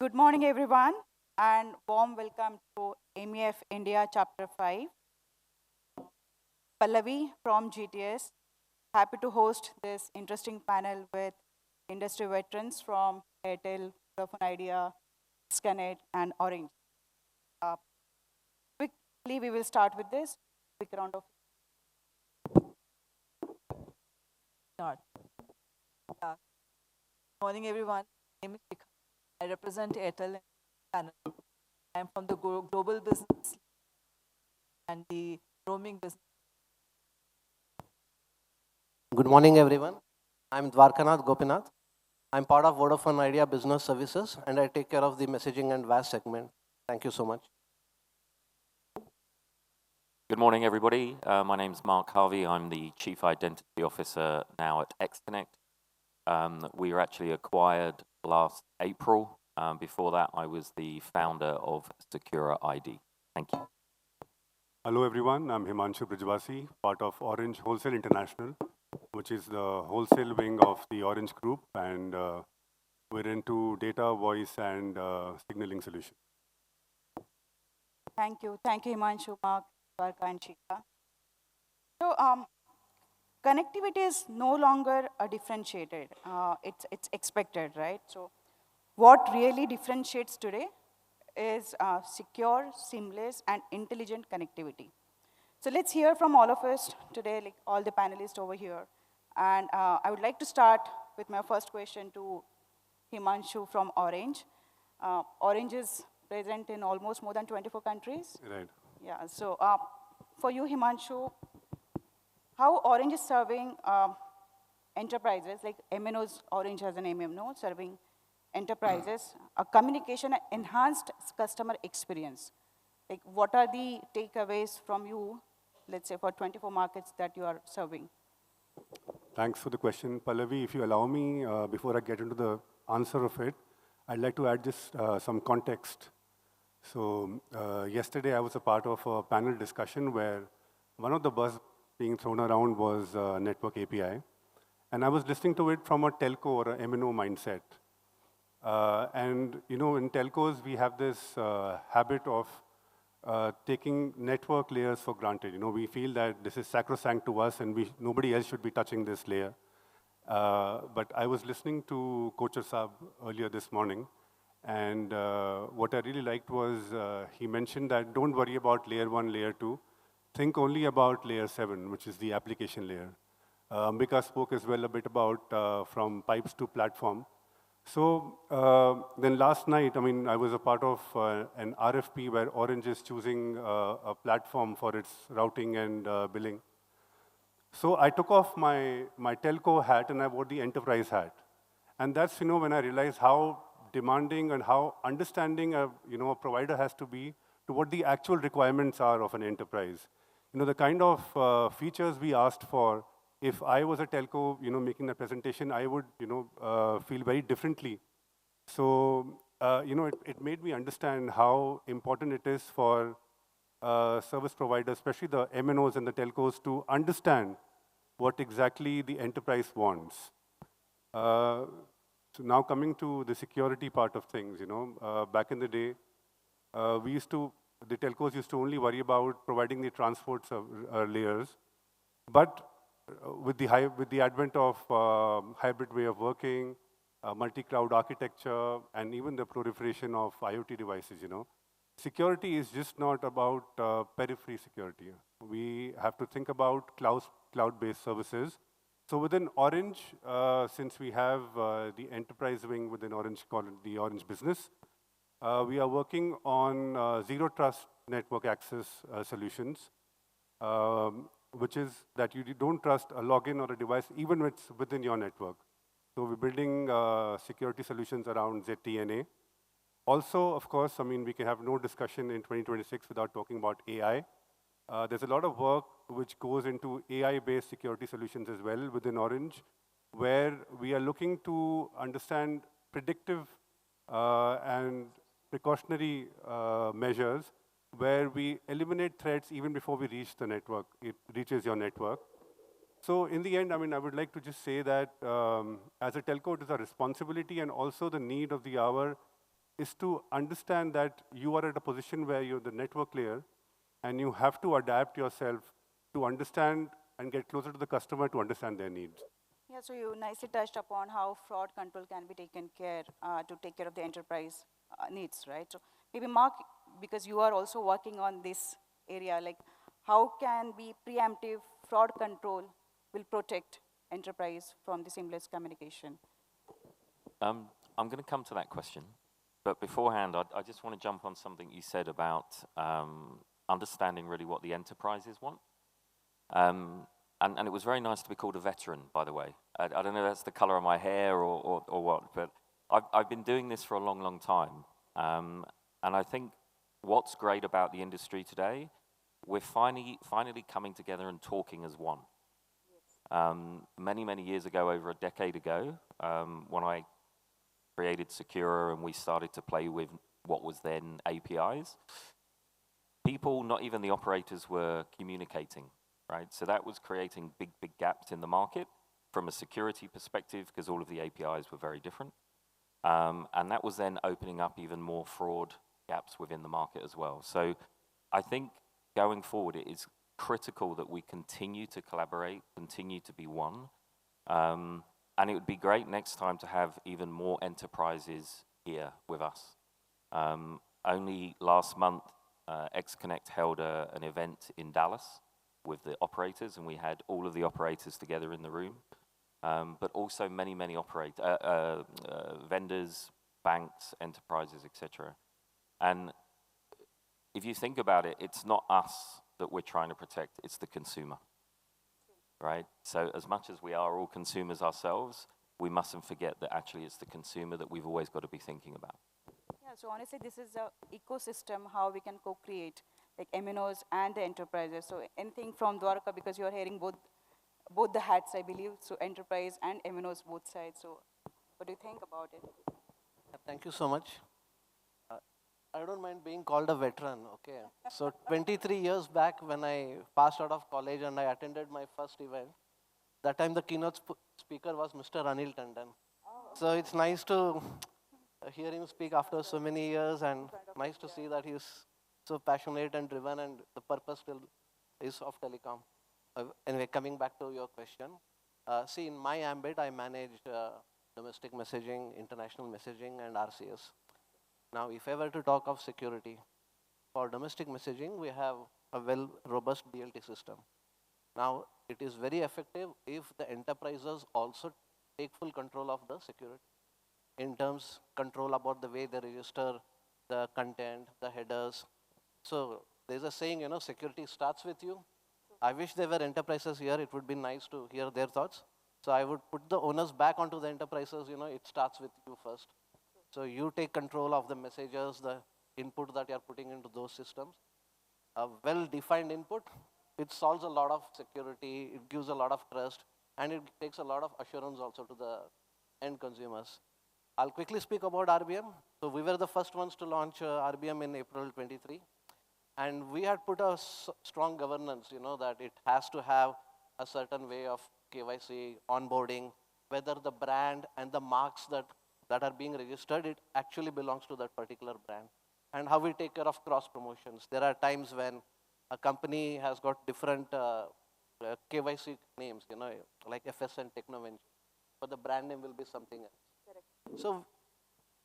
Good morning, everyone, and warm welcome to MEF India Chapter 5. Pallavi from GTS. Happy to host this interesting panel with industry veterans from Airtel, Vodafone Idea, Scanet, and Orange. Uh, Quickly, we will start with this. Quick round of Start. Good morning, everyone. My name is Shikha. I represent Airtel panel. I am from the global business and the roaming business. Good morning, everyone. I'm Dwarkanath, Gopinath. I'm part of Vodafone Idea Business Services, and I take care of the messaging and VAS segment. Thank you so much. Good morning, everybody. My name's Mark Harvey. I'm the Chief Identity Officer now at XConnect. We were actually acquired last April. Before that, I was the founder of Secura ID. Thank you. Hello, everyone. I'm Himanshu Brijwasi, part of Orange Wholesale International, which is the wholesale wing of the Orange Group, and we're into data, voice, and signaling solutions. Thank you, Himanshu, Mark, Dwarka, and Shikha. So, connectivity is no longer a differentiated. It's expected, right? So, what really differentiates today is secure, seamless, and intelligent connectivity. So let's hear from all of us today, like all the panelists over here. And I would like to start with my first question to Himanshu from Orange. Orange is present in almost more than 24 countries. Right. Yeah, so for you, Himanshu, how Orange is serving enterprises, like MNOs, Orange has an MNO serving enterprises, a communication enhanced customer experience. Like, what are the takeaways from you, let's say, for 24 markets that you are serving? Thanks for the question, Pallavi. If you allow me, before I get into the answer of it, I'd like to add just some context. So yesterday I was a part of a panel discussion where one of the buzz being thrown around was network API. And I was listening to it from a telco or a MNO mindset. And in telcos, we have this habit of taking network layers for granted. We feel that this is sacrosanct to us and nobody else should be touching this layer. But I was listening to Kocher Saab earlier this morning, and what I really liked was he mentioned that don't worry about layer 1, layer 2. Think only about layer 7, which is the application layer. Ambika spoke as well a bit about from pipes to platform. So then last night, I was a part of an RFP where Orange is choosing a platform for its routing and billing. So I took off my telco hat and I wore the enterprise hat. And that's, when I realized how demanding and how understanding a provider has to be to what the actual requirements are of an enterprise. The kind of features we asked for, if I was a telco, making a presentation, I would, feel very differently. So, it made me understand how important it is for service providers, especially the MNOs and the telcos, to understand what exactly the enterprise wants. So now coming to the security part of things, back in the day, the telcos used to only worry about providing the transport layers, but with the advent of hybrid way of working, multi-cloud architecture, and even the proliferation of IoT devices, security is just not about periphery security. We have to think about cloud-based services. So within Orange, since we have the enterprise wing within Orange called the Orange Business, we are working on zero trust network access solutions, which is that you don't trust a login or a device even when it's within your network. So we're building security solutions around ZTNA. Also, of course, we can have no discussion in 2026 without talking about AI. There's a lot of work which goes into AI-based security solutions as well within Orange, where we are looking to understand predictive and precautionary measures where we eliminate threats even before we reach the network, it reaches your network. So in the end, I would like to just say that as a telco, it is a responsibility and also the need of the hour is to understand that you are at a position where you're the network layer, and you have to adapt yourself to understand and get closer to the customer to understand their needs. Yeah, so you nicely touched upon how fraud control can be taken care to take care of the enterprise needs, right? So maybe Mark, because you are also working on this area, like how can be preemptive fraud control will protect enterprise from the seamless communication? I'm going to come to that question, but beforehand, I just want to jump on something you said about understanding really what the enterprises want. And it was very nice to be called a veteran, by the way. I don't know if that's the color of my hair or what, but I've been doing this for a long, long time. And I think what's great about the industry today, we're finally coming together and talking as one. Many, many years ago, over a decade ago, when I created Secura and we started to play with what was then APIs, people, not even the operators, were communicating, right? So that was creating big, big gaps in the market from a security perspective because all of the APIs were very different. And that was then opening up even more fraud gaps within the market as well. So I think going forward, it is critical that we continue to collaborate, continue to be one. And it would be great next time to have even more enterprises here with us. Only last month, XConnect held an event in Dallas with the operators, and we had all of the operators together in the room, but also many, many vendors, banks, enterprises, etc. And if you think about it, it's not us that we're trying to protect, it's the consumer, right? So as much as we are all consumers ourselves, we mustn't forget that actually it's the consumer that we've always got to be thinking about. Yeah, so honestly, this is an ecosystem how we can co-create, like MNOs and the enterprises. So anything from Dwarka, because you're hearing both the hats, I believe, so enterprise and MNOs both sides. So what do you think about it? Thank you so much. I don't mind being called a veteran, okay? So 23 years back when I passed out of college and I attended my first event, that time the keynote speaker was Mr. Anil Tandon. So it's nice to hear him speak after so many years, and nice to see that he's so passionate and driven, and the purpose still is of telecom. Anyway, coming back to your question, see, in my ambit, I manage domestic messaging, international messaging, and RCS. Now, if I were to talk of security, for domestic messaging, we have a robust DLT system. Now, it is very effective if the enterprises also take full control of the security in terms control about the way they register the content, the headers. So there's a saying, security starts with you. I wish there were enterprises here. It would be nice to hear their thoughts. So I would put the onus back onto the enterprises. It starts with you first. So you take control of the messages, the input that you're putting into those systems. A well-defined input, it solves a lot of security, it gives a lot of trust, and it takes a lot of assurance also to the end consumers. I'll quickly speak about RBM. So we were the first ones to launch RBM in April 23. And we had put a strong governance, that it has to have a certain way of KYC, onboarding, whether the brand and the marks that are being registered, it actually belongs to that particular brand. And how we take care of cross promotions. There are times when a company has got different KYC names, like FSN Technoventure, but the brand name will be something else. Correct. So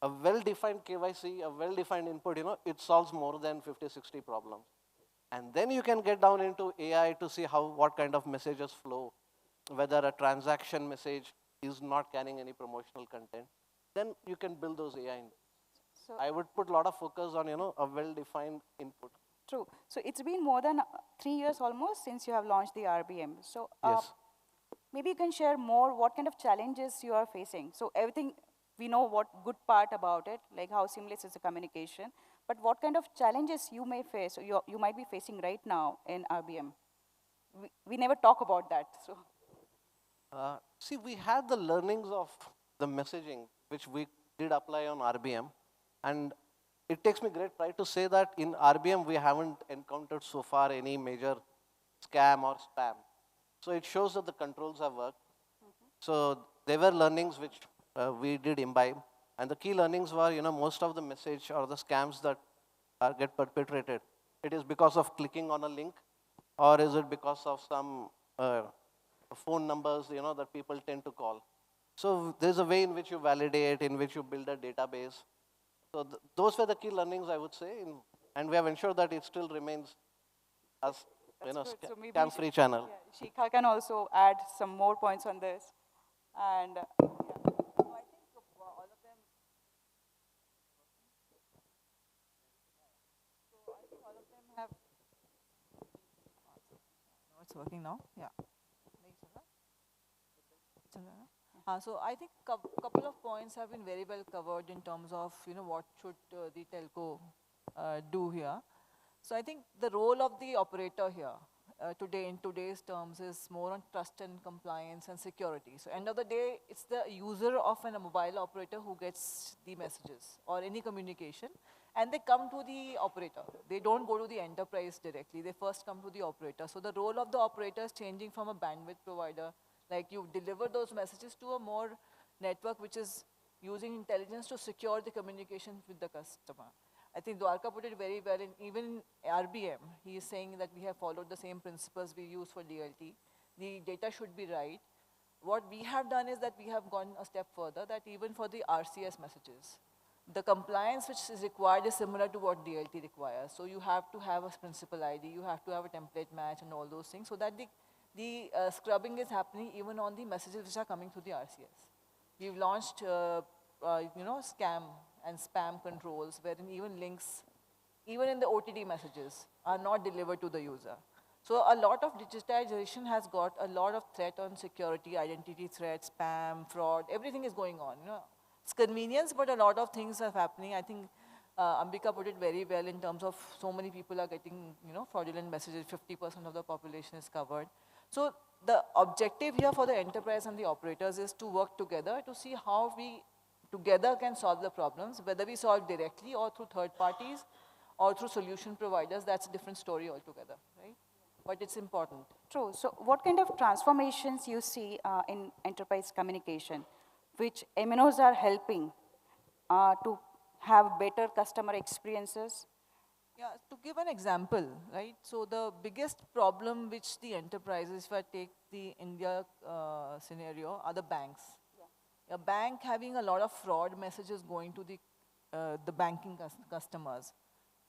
a well-defined KYC, a well-defined input, it solves more than 50, 60 problems. And then you can get down into AI to see what kind of messages flow, whether a transaction message is not carrying any promotional content. Then you can build those AI. So I would put a lot of focus on, a well-defined input. True. So it's been more than 3 years almost since you have launched the RBM. So yes. Maybe you can share more what kind of challenges you are facing. So everything, we know what good part about it, like how seamless is the communication, but what kind of challenges you may face, or you might be facing right now in RBM? We never talk about that. So, see, we had the learnings of the messaging, which we did apply on RBM. And it takes me great pride to say that in RBM, we haven't encountered so far any major scam or spam. So it shows that the controls have worked. So there were learnings which we did imbibe. And the key learnings were, most of the message or the scams that get perpetrated, it is because of clicking on a link, or is it because of some phone numbers, that people tend to call. So there's a way in which you validate, in which you build a database. So those were the key learnings, I would say, and we have ensured that it still remains as So maybe scam-free channel. Yeah, Shikha can also add some more points on this. And It's working now? Yeah. So I think couple of points have been very well covered in terms of, what should the telco do here. So I think the role of the operator here today, in today's terms, is more on trust and compliance and security. So end of the day, it's the user of a mobile operator who gets the messages or any communication, and they come to the operator. They don't go to the enterprise directly. They first come to the operator. So the role of the operator is changing from a bandwidth provider, like you deliver those messages, to a more network which is using intelligence to secure the communication with the customer. I think Dwarka put it very well, and even in RBM, he is saying that we have followed the same principles we use for DLT. The data should be right. What we have done is that we have gone a step further, that even for the RCS messages, the compliance which is required is similar to what DLT requires. So you have to have a principal ID, you have to have a template match and all those things, so that the scrubbing is happening even on the messages which are coming through the RCS. We've launched, scam and spam controls, wherein even links, even in the OTT messages, are not delivered to the user. So a lot of digitization has got a lot of threat on security, identity threat, spam, fraud, everything is going on. It's convenience, but a lot of things are happening. I think Ambika put it very well in terms of so many people are getting, fraudulent messages, 50% of the population is covered. So the objective here for the enterprise and the operators is to work together to see how we together can solve the problems, whether we solve directly or through third parties or through solution providers. That's a different story altogether, right? But it's important. true. So what kind of transformations you see in enterprise communication, which MNOs are helping to have better customer experiences? Yeah, to give an example, right? So the biggest problem which the enterprises, if I take the India scenario, are the banks. A bank having a lot of fraud messages going to the banking customers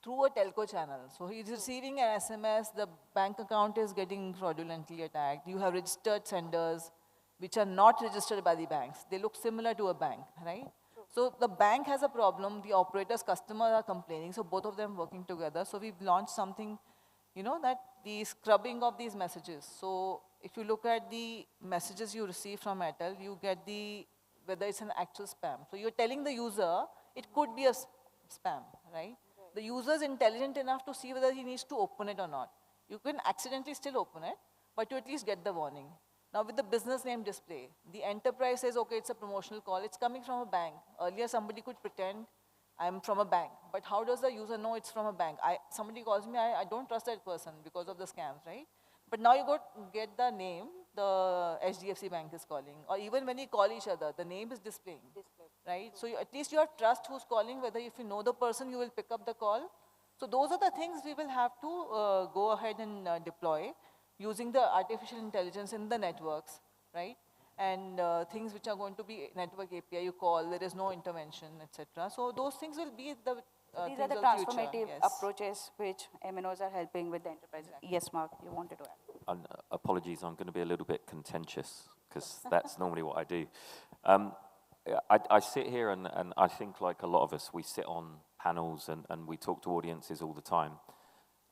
through a telco channel. So he's receiving an SMS, the bank account is getting fraudulently attacked. You have registered senders which are not registered by the banks. They look similar to a bank, right? So the bank has a problem, the operators, customers are complaining, so both of them working together. So we've launched something, that the scrubbing of these messages. So if you look at the messages you receive from Airtel, you get whether it's an actual spam. So you're telling the user, it could be a spam, right? The user is intelligent enough to see whether he needs to open it or not. You can accidentally still open it, but you at least get the warning. Now with the business name display, the enterprise says, okay, it's a promotional call, it's coming from a bank. Earlier somebody could pretend I'm from a bank, but how does the user know it's from a bank? Somebody calls me, I don't trust that person because of the scams, right? But now you get the name, the HDFC bank is calling, or even when you call each other, the name is displaying, right? So at least you have trust who's calling, whether if you know the person, you will pick up the call. So those are the things we will have to go ahead and deploy using the artificial intelligence in the networks, right? And things which are going to be network API, you call, there is no intervention, etc. So those things will be the These are the transformative approaches which MNOs are helping with the enterprise. Exactly. Yes, Mark, you wanted to add. Apologies, I'm going to be a little bit contentious because that's normally what I do. I sit here and I think like a lot of us, we sit on panels and we talk to audiences all the time.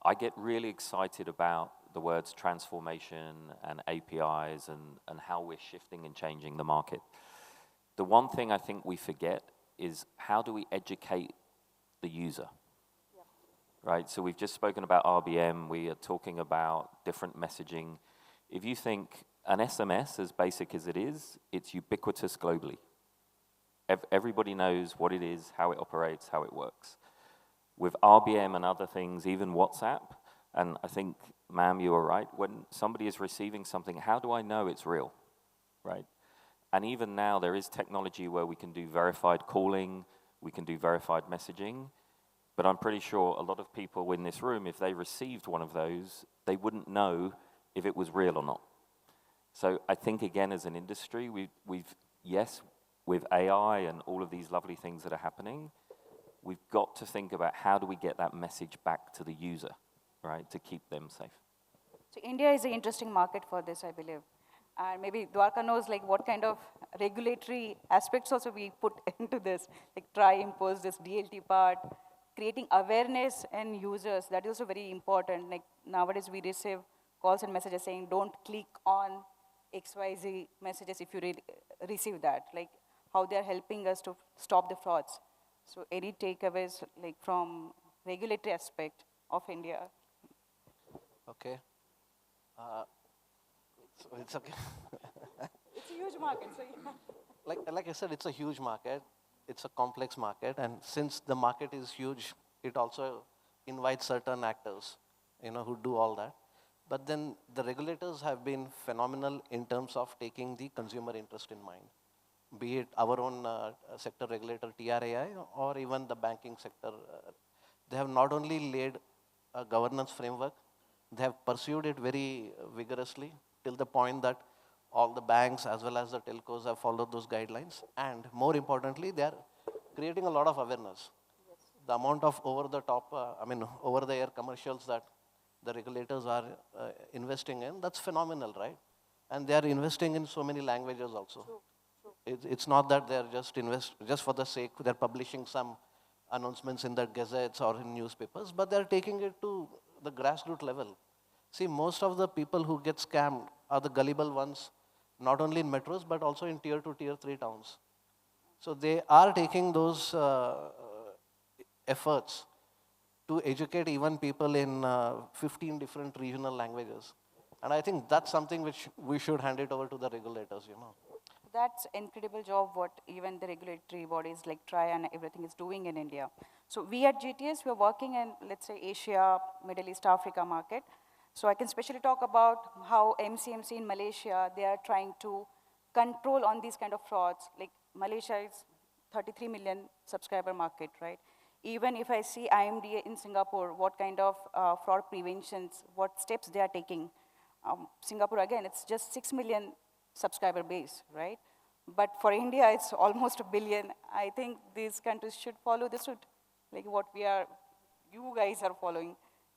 I get really excited about the words transformation and APIs and how we're shifting and changing the market. The one thing I think we forget is how do we educate the user? Right, so we've just spoken about RBM, we are talking about different messaging. If you think an SMS, as basic as it is, it's ubiquitous globally. Everybody knows what it is, how it operates, how it works. With RBM and other things, even WhatsApp, and I think, ma'am, you are right, when somebody is receiving something, how do I know it's real, right? And even now, there is technology where we can do verified calling, we can do verified messaging, but I'm pretty sure a lot of people in this room, if they received one of those, they wouldn't know if it was real or not. So I think, again, as an industry, yes, with AI and all of these lovely things that are happening, we've got to think about how do we get that message back to the user, right, to keep them safe. So India is an interesting market for this, I believe. And maybe Dwarka knows like what kind of regulatory aspects also we put into this, like try impose this DLT part, creating awareness in users. That is also very important. Like nowadays we receive calls and messages saying don't click on XYZ messages if you receive that. Like how they are helping us to stop the frauds. So any takeaways like from regulatory aspect of India? Okay. So it's okay. It's a huge market, so yeah. Like I said, it's a huge market. It's a complex market, and since the market is huge, it also invites certain actors, who do all that. But then the regulators have been phenomenal in terms of taking the consumer interest in mind, be it our own sector regulator, TRAI, or even the banking sector. They have not only laid a governance framework, they have pursued it very vigorously till the point that all the banks as well as the telcos have followed those guidelines. And more importantly, they are creating a lot of awareness. Yes. The amount of over-the-air commercials that the regulators are investing in, that's phenomenal, right? And they are investing in so many languages also. True. It's not that they're just for the sake, they're publishing some announcements in the gazettes or in newspapers, but they're taking it to the grassroots level. See, most of the people who get scammed are the gullible ones, not only in metros, but also in tier 2, tier 3 towns. So they are taking those efforts to educate even people in 15 different regional languages. And I think that's something which we should hand it over to the regulators, That's incredible job what even the regulatory bodies like TRAI and everything is doing in India. So we at GTS, we're working in, let's say, Asia, Middle East, Africa market. So I can especially talk about how MCMC in Malaysia, they are trying to control on these kind of frauds. Like Malaysia is 33 million subscriber market, right? Even if I see IMDA in Singapore, what kind of fraud preventions, what steps they are taking. Singapore, again, it's just 6 million subscriber base, right? But for India, it's almost 1 billion. I think these countries should follow the suit, like what you guys are following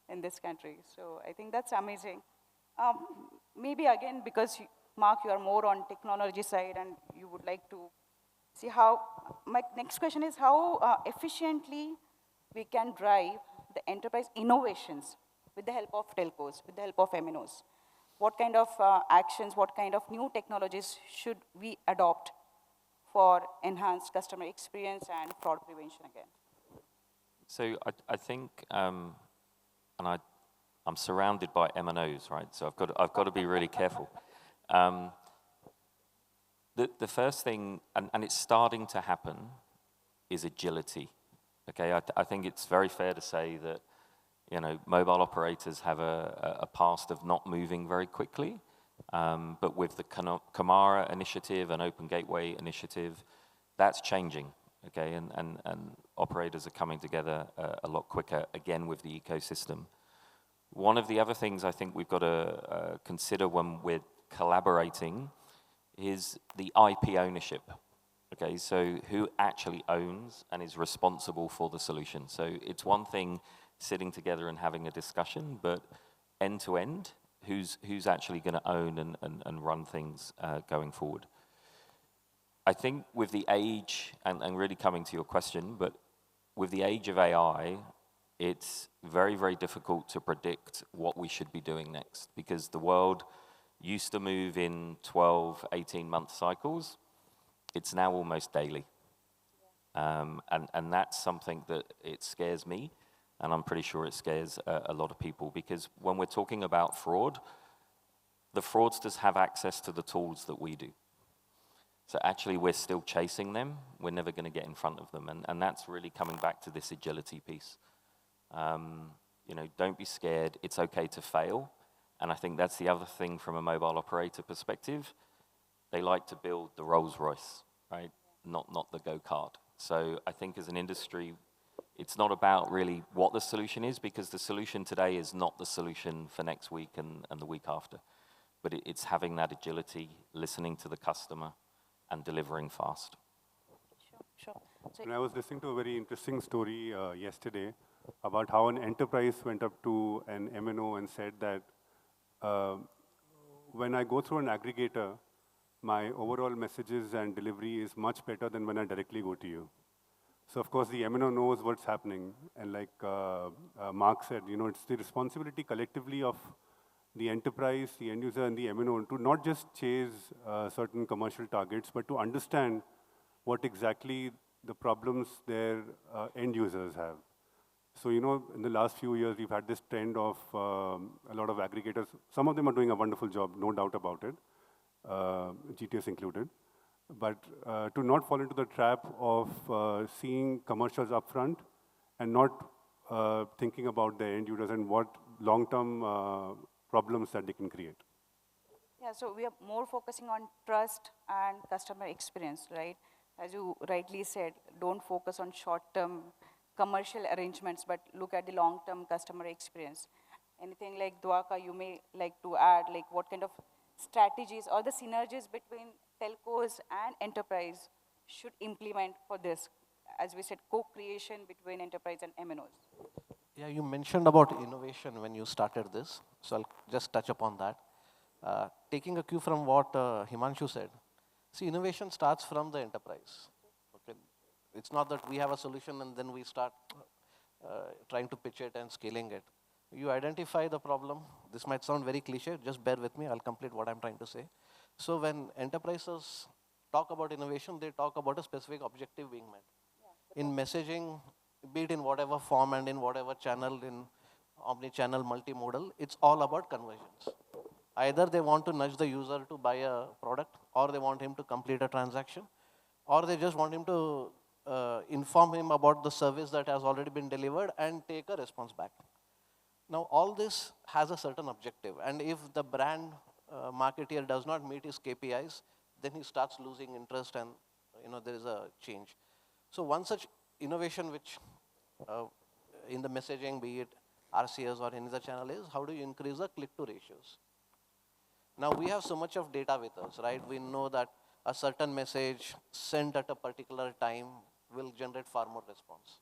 in this country. So I think that's amazing. Maybe again, because Mark, you are more on technology side and you would like to see how, my next question is how efficiently we can drive the enterprise innovations with the help of telcos, with the help of MNOs. What kind of actions, what kind of new technologies should we adopt for enhanced customer experience and fraud prevention again? So I think, and I'm surrounded by MNOs, right? So I've got to be really careful. The first thing, and it's starting to happen, is agility. Okay, I think it's very fair to say that mobile operators have a past of not moving very quickly, but with the Kamara initiative and Open Gateway initiative, that's changing. Okay, and operators are coming together a lot quicker, again, with the ecosystem. One of the other things I think we've got to consider when we're collaborating is the IP ownership. Okay, so who actually owns and is responsible for the solution? So it's one thing sitting together and having a discussion, but end to end, who's actually going to own and run things going forward? I think with the age, and really coming to your question, but with the age of AI, it's very, very difficult to predict what we should be doing next, because the world used to move in 12, 18-month cycles. It's now almost daily. And that's something that it scares me, and I'm pretty sure it scares a lot of people, because when we're talking about fraud, the fraudsters have access to the tools that we do. So actually, we're still chasing them. We're never going to get in front of them. And that's really coming back to this agility piece. Don't be scared. It's okay to fail. And I think that's the other thing from a mobile operator perspective. they like to build the Rolls Royce, right? Not the go-kart. So I think as an industry, it's not about really what the solution is, because the solution today is not the solution for next week and the week after. But it's having that agility, listening to the customer, and delivering fast. Sure. So And I was listening to a very interesting story yesterday about how an enterprise went up to an MNO and said that when I go through an aggregator, my overall messages and delivery is much better than when I directly go to you. So of course the MNO knows what's happening, and like Mark said, it's the responsibility collectively of the enterprise, the end user, and the MNO to not just chase certain commercial targets, but to understand what exactly the problems their end users have. So, in the last few years, we've had this trend of a lot of aggregators. Some of them are doing a wonderful job, no doubt about it, GTS included. But to not fall into the trap of seeing commercials upfront and not thinking about the end users and what long-term problems that they can create. yeah, so we are more focusing on trust and customer experience, right? As you rightly said, don't focus on short-term commercial arrangements, but look at the long-term customer experience. Anything like Dwarka you may like to add, like what kind of strategies or the synergies between telcos and enterprise should implement for this? As we said, co-creation between enterprise and MNOs. Yeah, you mentioned about innovation when you started this, so I'll just touch upon that. Taking a cue from what Himanshu said, see, innovation starts from the enterprise. Okay, it's not that we have a solution and then we start trying to pitch it and scaling it. You identify the problem. This might sound very cliche, just bear with me, I'll complete what I'm trying to say. So when enterprises talk about innovation, they talk about a specific objective being met. In messaging, be it in whatever form and in whatever channel, in omni-channel, multimodal, it's all about conversions. Either they want to nudge the user to buy a product, or they want him to complete a transaction, or they just want him to inform him about the service that has already been delivered and take a response back. Now, all this has a certain objective, and if the brand marketeer does not meet his KPIs, then he starts losing interest, and there is a change. So one such innovation which in the messaging, be it RCS or any other channel, is how do you increase the click-to ratios? Now we have so much of data with us, right? We know that a certain message sent at a particular time will generate far more response.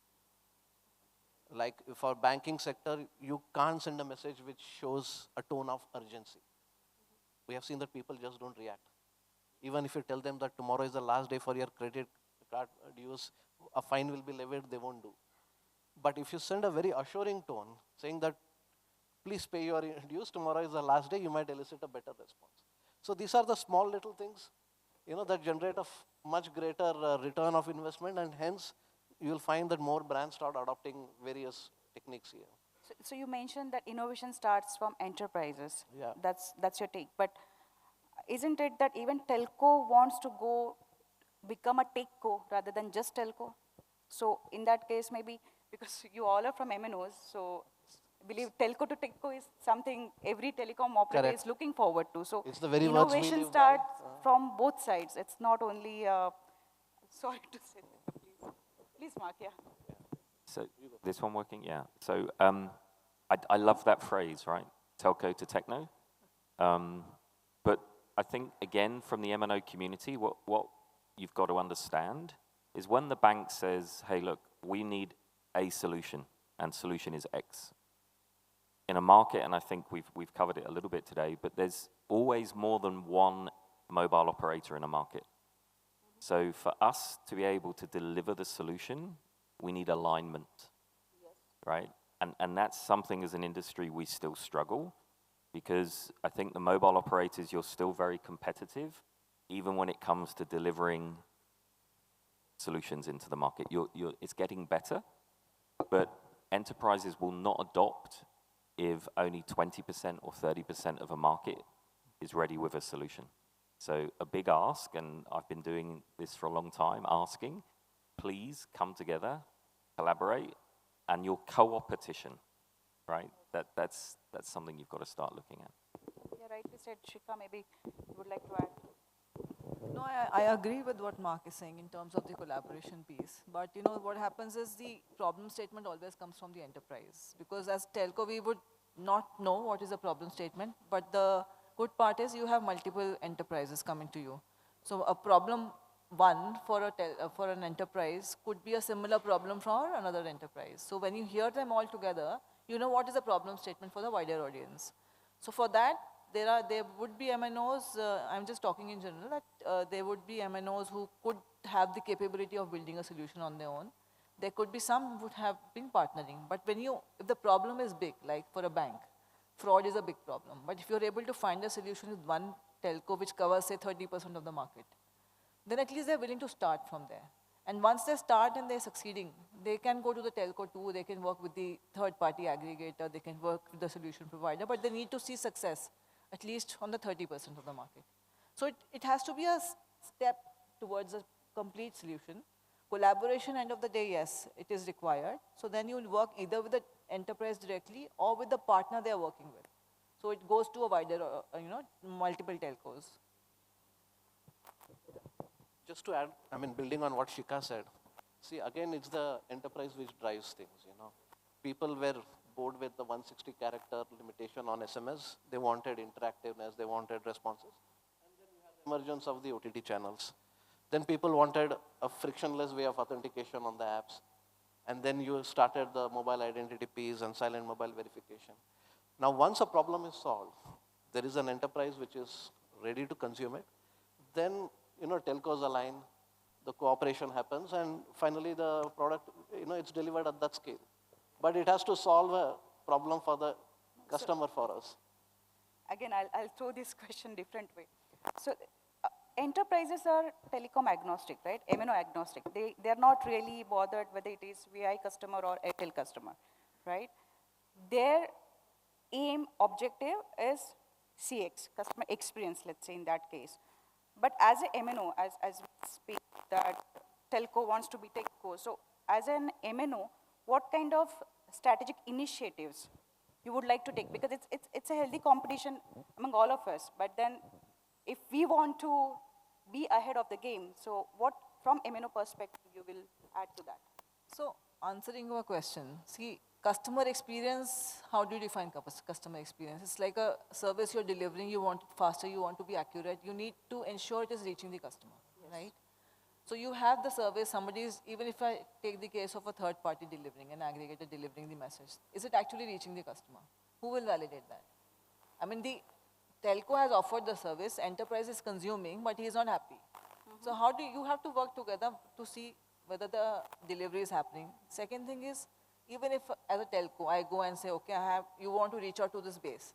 Like for banking sector, you can't send a message which shows a tone of urgency. We have seen that people just don't react. Even if you tell them that tomorrow is the last day for your credit card dues, a fine will be levied, they won't do. But if you send a very assuring tone, saying that please pay your dues, tomorrow is the last day, you might elicit a better response. So these are the small little things, that generate a much greater return of investment, and hence you will find that more brands start adopting various techniques here. So you mentioned that innovation starts from enterprises. Yeah. That's your take. But isn't it that even telco wants to become a techco rather than just telco? So in that case, maybe because you all are from MNOs, so I believe telco to techco is something every telecom operator Correct. is looking forward to. So It's the very words we innovation live by. starts from both sides. It's not only, sorry to say that, please. Please, Mark, yeah. So this one working? Yeah. So I love that phrase, right? Telco to techno. But I think, again, from the MNO community, what you've got to understand is when the bank says, hey, look, we need a solution, and solution is X. In a market, and I think we've covered it a little bit today, but there's always more than one mobile operator in a market. So for us to be able to deliver the solution, we need alignment, right? And that's something as an industry we still struggle, because I think the mobile operators, you're still very competitive, even when it comes to delivering solutions into the market. It's getting better, but enterprises will not adopt if only 20% or 30% of a market is ready with a solution. So a big ask, and I've been doing this for a long time, asking, please come together, collaborate, and your co-opetition, right? That's something you've got to start looking at. Yeah, rightly said, Shikha, maybe you would like to add. No, I agree with what Mark is saying in terms of the collaboration piece. But you know what happens is the problem statement always comes from the enterprise. Because as telco, we would not know what is a problem statement. But the good part is you have multiple enterprises coming to you. So a problem one for, for an enterprise could be a similar problem for another enterprise. So when you hear them all together, you know what is the problem statement for the wider audience. So for that, there would be MNOs, I'm just talking in general, that there would be MNOs who could have the capability of building a solution on their own. There could be some who would have been partnering. But if the problem is big, like for a bank, fraud is a big problem. But if you're able to find a solution with one telco which covers, say, 30% of the market, then at least they're willing to start from there. And once they start and they're succeeding, they can go to the telco too, they can work with the third-party aggregator, they can work with the solution provider, but they need to see success, at least on the 30% of the market. So it has to be a step towards a complete solution. Collaboration, end of the day, yes, it is required. So then you will work either with the enterprise directly or with the partner they are working with. So it goes to a wider, multiple telcos. Just to add, I mean, building on what Shikha said, see, again, it's the enterprise which drives things, you know. People were bored with the 160 character limitation on SMS. They wanted interactiveness, they wanted responses. And then you had the emergence of the OTT channels. Then people wanted a frictionless way of authentication on the apps. And then you started the mobile identity piece and silent mobile verification. Now, once a problem is solved, there is an enterprise which is ready to consume it. Then, you know, telcos align, the cooperation happens, and finally the product, you know, it's delivered at that scale. But it has to solve a problem for the customer for us. Again, I'll throw this question different way. So enterprises are telecom agnostic, right? MNO agnostic. They're not really bothered whether it is VI customer or Airtel customer, right? Their aim, objective is CX, customer experience, let's say in that case. But as a MNO, as we speak that telco wants to be techco, so as an MNO, what kind of strategic initiatives you would like to take? Because it's a healthy competition among all of us, but then if we want to be ahead of the game, so what from MNO perspective you will add to that? So answering your question, see, customer experience, how do you define customer experience? It's like a service you're delivering, you want it faster, you want to be accurate, you need to ensure it is reaching the customer, yes, right? So you have the service, even if I take the case of a third party delivering, an aggregator delivering the message, is it actually reaching the customer? Who will validate that? I mean, the telco has offered the service, enterprise is consuming, but he is not happy. So how do you have to work together to see whether the delivery is happening? Second thing is, even if as a telco, I go and say, okay, you want to reach out to this base.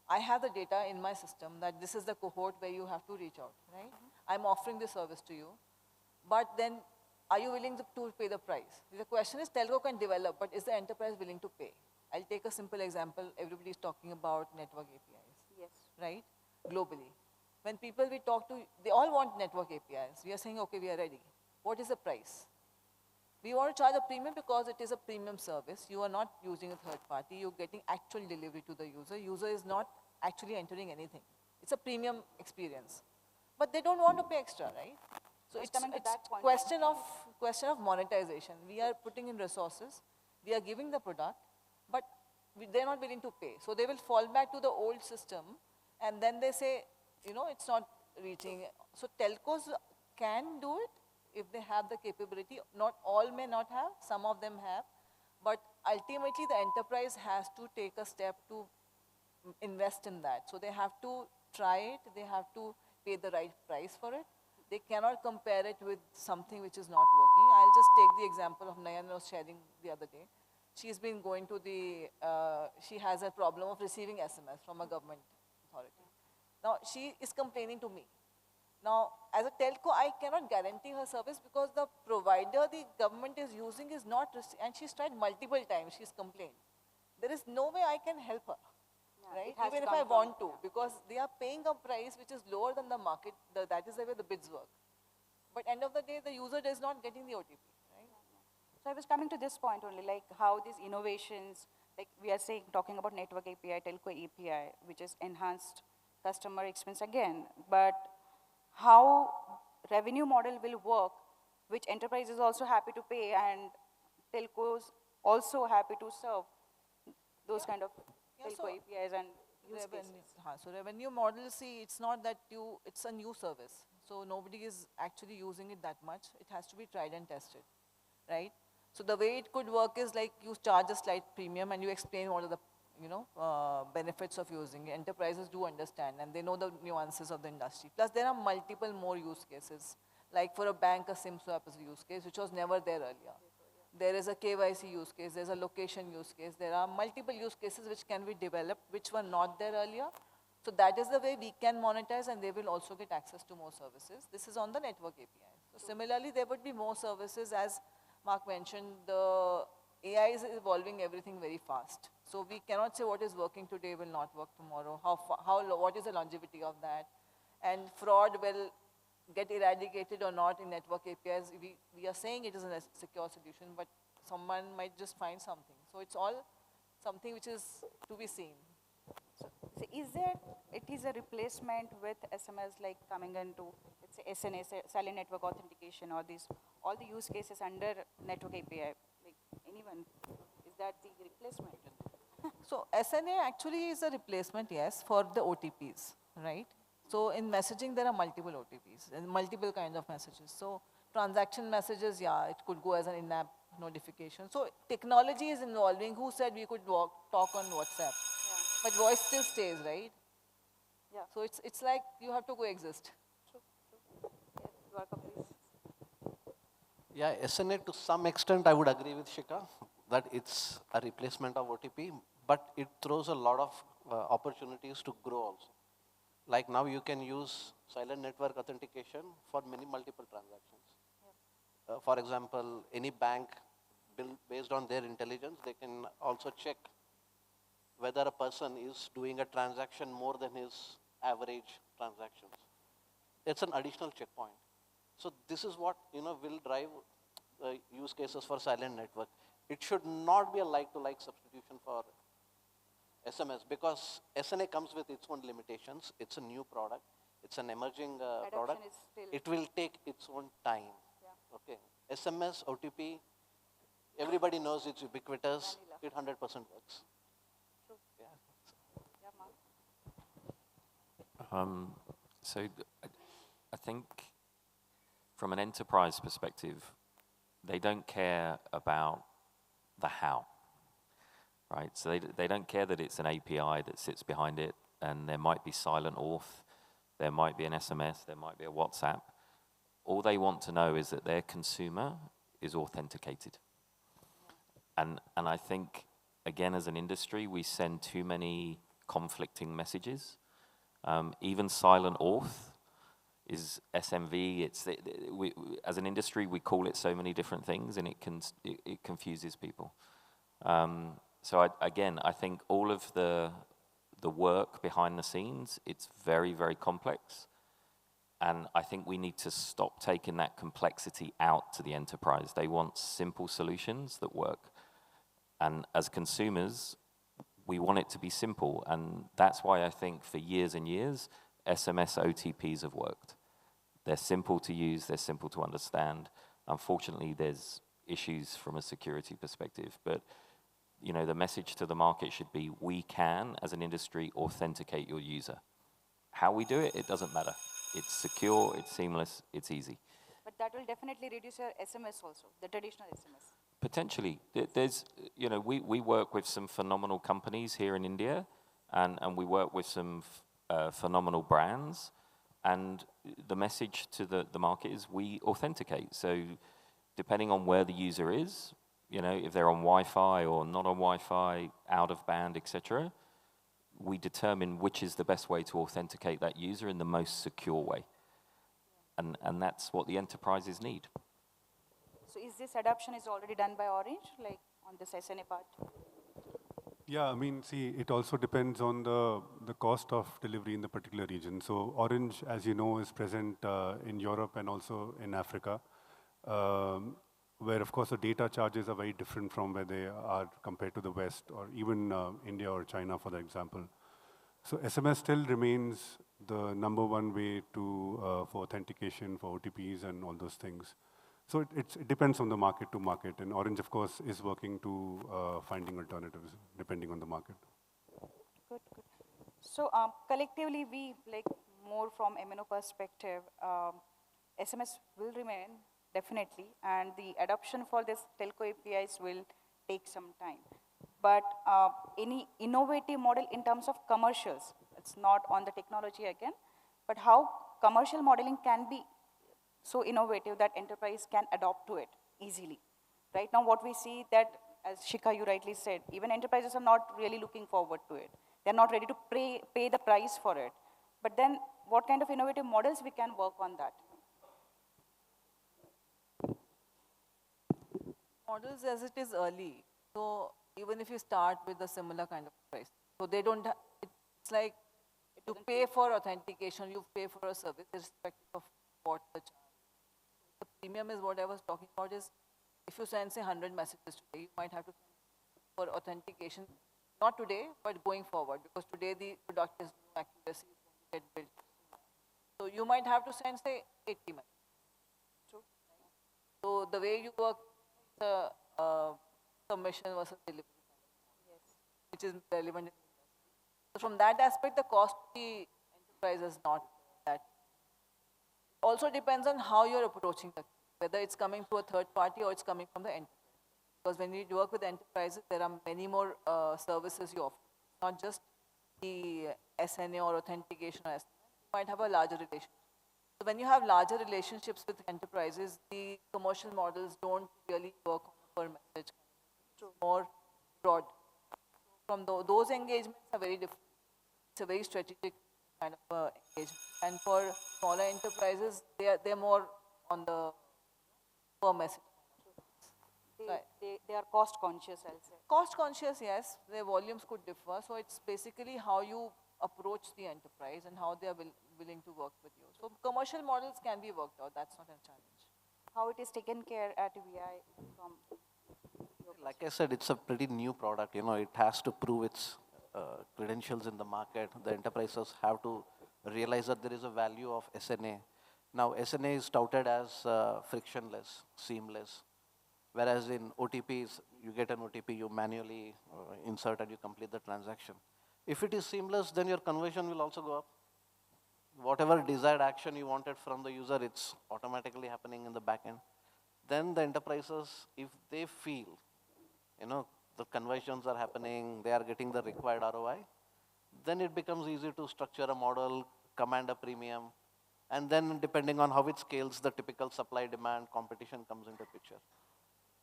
I have the data in my system that this is the cohort where you have to reach out, right? I'm offering this service to you. But then, are you willing to pay the price? The question is, telco can develop, but is the enterprise willing to pay? I'll take a simple example. Everybody is talking about network APIs, yes, right? Globally. When people we talk to, they all want network APIs. We are saying, okay, we are ready. What is the price? We want to charge a premium because it is a premium service. You are not using a third party. You're getting actual delivery to the user. User is not actually entering anything. It's a premium experience. But they don't want to pay extra, right? So it's question of monetization. We are putting in resources, we are giving the product, but they're not willing to pay. So they will fall back to the old system, and then they say, you know, it's not reaching. So telcos can do it if they have the capability. Not all may not have, some of them have, but ultimately the enterprise has to take a step to invest in that. So they have to try it, they have to pay the right price for it. They cannot compare it with something which is not working. I'll just take the example of Nayan was sharing the other day. She's been going to she has a problem of receiving SMS from a government authority. Now, she is complaining to me. Now, as a telco, I cannot guarantee her service because the provider the government is using is not, and she's tried multiple times, she's complained. There is no way I can help her. Right? Even if I want to, because they are paying a price which is lower than the market, that is the way the bids work. But end of the day, the user is not getting the OTP, right? So I was coming to this point only, like how these innovations, like we are talking about network API, telco API, which is enhanced customer experience again, but how revenue model will work, which enterprise is also happy to pay and telcos also happy to serve those kind of Yeah, telco so APIs and use revenue, cases. so revenue model, see, it's not that it's a new service. So nobody is actually using it that much. It has to be tried and tested, right? So the way it could work is like you charge a slight premium and you explain what are the benefits of using it. Enterprises do understand and they know the nuances of the industry. Plus there are multiple more use cases. Like for a bank, a SIM swap is a use case, which was never there earlier. There is a KYC use case, there's a location use case. There are multiple use cases which can be developed, which were not there earlier. So that is the way we can monetize and they will also get access to more services. This is on the network API. So similarly, there would be more services. As Mark mentioned, the AI is evolving everything very fast. So we cannot say what is working today will not work tomorrow. What is the longevity of that? And fraud will get eradicated or not in network APIs. We are saying it is a secure solution, but someone might just find something. So it's all something which is to be seen. So it is a replacement with SMS like coming into, let's say, SNA, silent network authentication, or all the use cases under network API, like anyone, is that the replacement? So SNA actually is a replacement, yes, for the OTPs, right? So in messaging, there are multiple OTPs and multiple kinds of messages. So transaction messages, yeah, it could go as an in-app notification. So technology is evolving. Who said we could talk on WhatsApp? Yeah. But voice still stays, right? Yeah. So it's like you have to coexist. True. Yes, Dwarka, please. Yeah, SNA to some extent I would agree with Shikha that it's a replacement of OTP, but it throws a lot of opportunities to grow also. Like now you can use silent network authentication for many multiple transactions. For example, any bank, based on their intelligence, they can also check whether a person is doing a transaction more than his average transactions. It's an additional checkpoint. So this is what will drive use cases for silent network. It should not be a like-to-like substitution for SMS because SNA comes with its own limitations. It's a new product. It's an emerging product. Is still, It will take its own time. yeah. Okay. SMS, OTP, everybody knows it's ubiquitous. Vanilla. It 100% works. True. Yeah. Yeah, Mark. So I think from an enterprise perspective, they don't care about the how, right? So they don't care that it's an API that sits behind it, and there might be silent auth, there might be an SMS, there might be a WhatsApp. All they want to know is that their consumer is authenticated. And I think, again, as an industry, we send too many conflicting messages. Even silent auth is SMV. As an industry, we call it so many different things, and it confuses people. So I think all of the work behind the scenes, it's very, very complex. And I think we need to stop taking that complexity out to the enterprise. They want simple solutions that work. And as consumers, we want it to be simple. And that's why I think for years and years, SMS OTPs have worked. They're simple to use, they're simple to understand. Unfortunately, there's issues from a security perspective. But the message to the market should be, we can, as an industry, authenticate your user. How we do it, it doesn't matter. It's secure, it's seamless, it's easy. But that will definitely reduce your SMS also, the traditional SMS. Potentially. There's, we work with some phenomenal companies here in India, and we work with some phenomenal brands, and the message to the market is we authenticate. So depending on where the user is, if they're on Wi-Fi or not on Wi-Fi, out of band, etc., we determine which is the best way to authenticate that user in the most secure way. And that's what the enterprises need. So is this adoption is already done by Orange, like on this SNA part? Yeah, I mean, see, it also depends on the cost of delivery in the particular region. So Orange, as you know, is present in Europe and also in Africa, where, of course, the data charges are very different from where they are compared to the West or even India or China, for example. So SMS still remains the number one way to for authentication, for OTPs and all those things. So it depends on the market to market, and Orange, of course, is working to finding alternatives depending on the market. Good, good. So collectively, we like more from MNO perspective. SMS will remain definitely, and the adoption for this telco APIs will take some time. But any innovative model in terms of commercials, it's not on the technology again, but how commercial modeling can be so innovative that enterprise can adopt to it easily. Right now, what we see that, as Shikha, you rightly said, even enterprises are not really looking forward to it. They're not ready to pay the price for it. But then, what kind of innovative models we can work on that? Models as it is early. So even if you start with a similar kind of price, so they don't, it's like you pay for authentication, you pay for a service irrespective of what the charge. The premium is what I was talking about is, if you send say 100 messages today, you might have to send for authentication, not today, but going forward, because today the product is new, accuracy is going to get built. So you might have to send say 80 messages. True. So the way you work, the submission versus delivery, yes, which is relevant in the industry. So from that aspect, the cost to the enterprise is not that. Also depends on how you're approaching the, whether it's coming through a third party or it's coming from the enterprise. Because when you work with enterprises, there are many more services you offer. Not just the SNA or authentication or SMS. You might have a larger relationship. So when you have larger relationships with enterprises, the commercial models don't really work on a per message. It's more broad. From those engagements are very different. It's a very strategic kind of engagement. And for smaller enterprises, they're more on the per message. They are cost conscious, I'll say. Cost conscious, yes. Their volumes could differ. So it's basically how you approach the enterprise and how they are willing to work with you. So commercial models can be worked out. That's not a challenge. How it is taken care at VI from? Like I said, it's a pretty new product. You know, it has to prove its credentials in the market. The enterprises have to realize that there is a value of SNA. Now, SNA is touted as frictionless, seamless. Whereas in OTPs, you get an OTP, you manually insert and you complete the transaction. If it is seamless, then your conversion will also go up. Whatever desired action you wanted from the user, it's automatically happening in the back end. Then the enterprises, if they feel, you know, the conversions are happening, they are getting the required ROI, then it becomes easy to structure a model, command a premium, and then depending on how it scales, the typical supply demand competition comes into picture.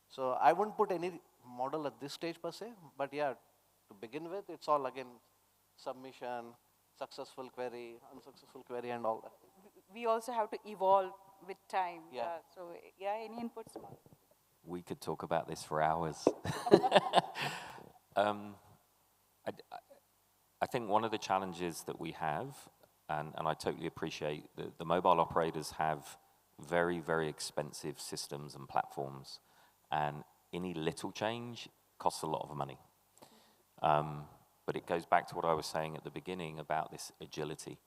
So I wouldn't put any model at this stage per se, but yeah, to begin with, it's all again submission, successful query, unsuccessful query, and all that. We also have to evolve with time. Yeah. So yeah, any inputs? We could talk about this for hours. I think one of the challenges that we have, and I totally appreciate that the mobile operators have very, very expensive systems and platforms, and any little change costs a lot of money. But it goes back to what I was saying at the beginning about this agility.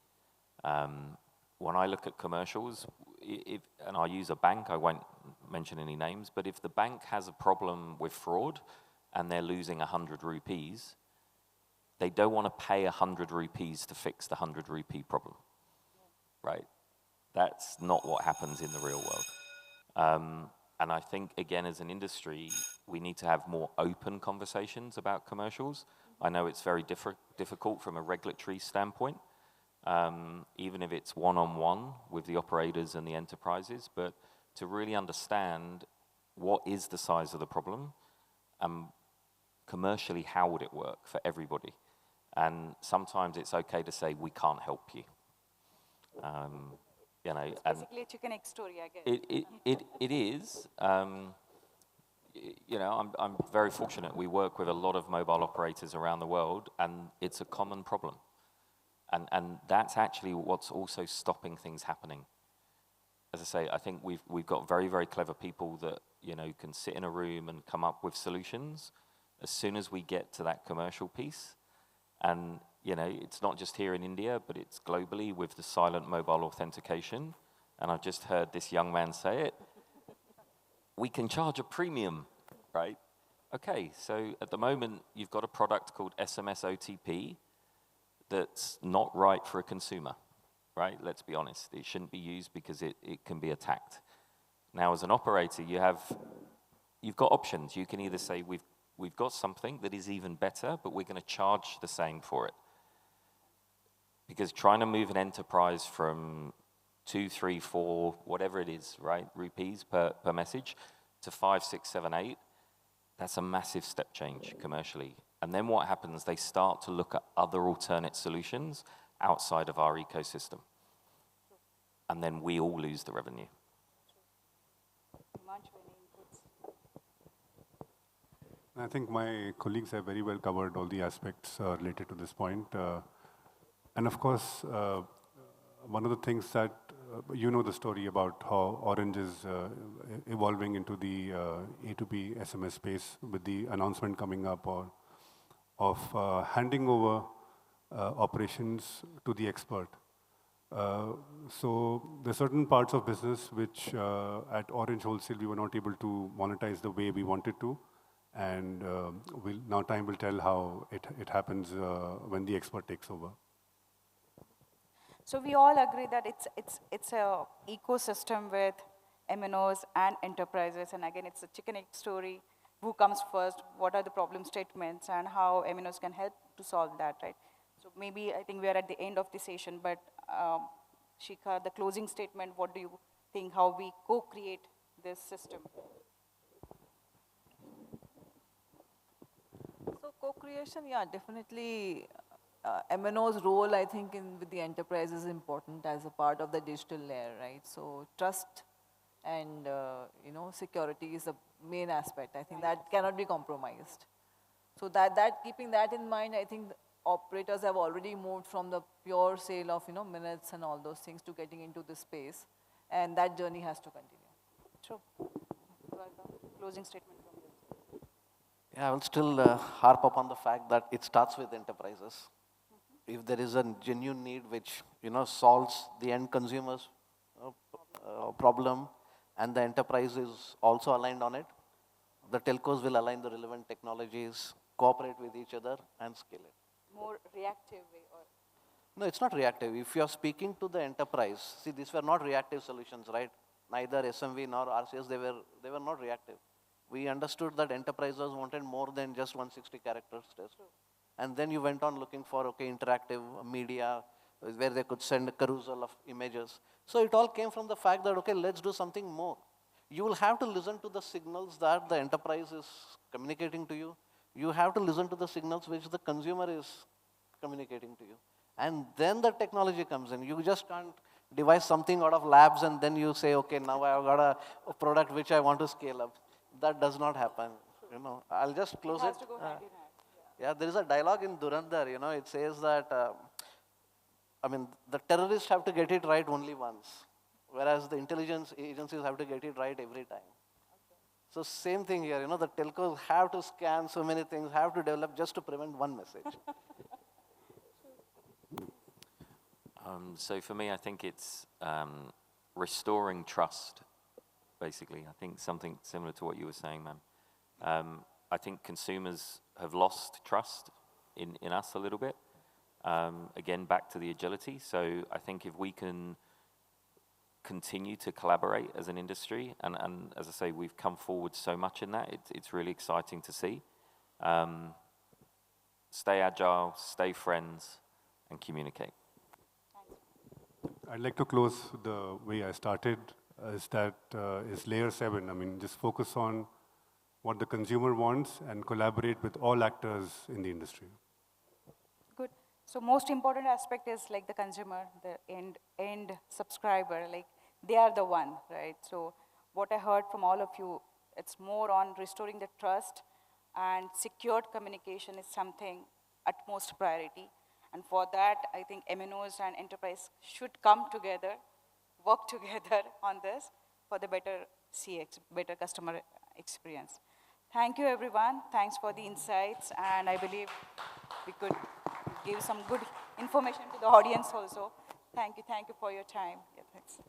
When I look at commercials, and I'll use a bank, I won't mention any names, but if the bank has a problem with fraud and they're losing 100 rupees, they don't want to pay 100 rupees to fix the 100 rupee problem, right? That's not what happens in the real world. And I think, again, as an industry, we need to have more open conversations about commercials. I know it's very difficult from a regulatory standpoint, even if it's one-on-one with the operators and the enterprises, but to really understand what is the size of the problem and commercially how would it work for everybody. And sometimes it's okay to say, we can't help you. You know, it's basically a chicken egg story, I guess. It is. You know, I'm very fortunate. We work with a lot of mobile operators around the world, and it's a common problem. And that's actually what's also stopping things happening. As I say, I think we've got very, very clever people that, you know, can sit in a room and come up with solutions. As soon as we get to that commercial piece, and you know, it's not just here in India, but it's globally with the silent mobile authentication. And I've just heard this young man say it. We can charge a premium, right? Okay, so at the moment, you've got a product called SMS OTP that's not right for a consumer, right? Let's be honest. It shouldn't be used because it can be attacked. Now, as an operator, you've got options. You can either say, we've got something that is even better, but we're going to charge the same for it. Because trying to move an enterprise from 2, 3, 4, whatever it is, right, rupees per message, to 5, 6, 7, 8, that's a massive step change commercially. And then what happens, they start to look at other alternate solutions outside of our ecosystem. And then we all lose the revenue. I think my colleagues have very well covered all the aspects related to this point. And of course, one of the things that, you know the story about how Orange is evolving into the A2P SMS space with the announcement coming up of handing over operations to the expert. So there are certain parts of business which at Orange Wholesale we were not able to monetize the way we wanted to. And now time will tell how it happens when the expert takes over. So we all agree that it's a ecosystem with MNOs and enterprises, and again, it's a chicken egg story. Who comes first? What are the problem statements, and how MNOs can help to solve that, right? So maybe I think we are at the end of the session, but Shikha, the closing statement. What do you think? How we co-create this system? So co-creation, yeah, definitely. MNO's role, I think, with the enterprise is important as a part of the digital layer, right? So trust and security is the main aspect. I think that cannot be compromised. So keeping that in mind, I think the operators have already moved from the pure sale of minutes and all those things to getting into this space, and that journey has to continue. True. Closing statement from you. Yeah, I will still harp upon the fact that it starts with enterprises. If there is a genuine need which solves the end consumer's problem, and the enterprise is also aligned on it, the telcos will align the relevant technologies, cooperate with each other, and scale it. More reactive way, or? No, it's not reactive. If you are speaking to the enterprise, see, these were not reactive solutions, right? Neither SMV nor RCS, they were not reactive. We understood that enterprises wanted more than just 160 characters. And then you went on looking for, interactive media, where they could send a carousel of images. So it all came from the fact that, let's do something more. You will have to listen to the signals that the enterprise is communicating to you. You have to listen to the signals which the consumer is communicating to you. And then the technology comes in. You just can't devise something out of labs and then you say, okay, now I've got a product which I want to scale up. That does not happen. I'll just close it. Has to go hand in hand. Yeah, there is a dialogue in Dhurandhar, it says that, the terrorists have to get it right only once, whereas the intelligence agencies have to get it right every time. Okay. So same thing here, the telcos have to scan so many things, have to develop just to prevent one message. So for me, I think it's restoring trust, basically. I think something similar to what you were saying, ma'am. I think consumers have lost trust in us a little bit. Again, back to the agility. So I think if we can continue to collaborate as an industry, and as I say, we've come forward so much in that, it's really exciting to see. Stay agile, stay friends, and communicate. I'd like to close the way I started, is layer 7. Just focus on what the consumer wants and collaborate with all actors in the industry. Good. So most important aspect is like the consumer, the end subscriber, like they are the one, right? So what I heard from all of you, it's more on restoring the trust, and secured communication is something utmost priority. And for that, I think MNOs and enterprise should come together, work together on this for the better CX, better customer experience. Thank you, everyone. Thanks for the insights, and I believe we could give some good information to the audience also. Thank you for your time. Yeah, thanks.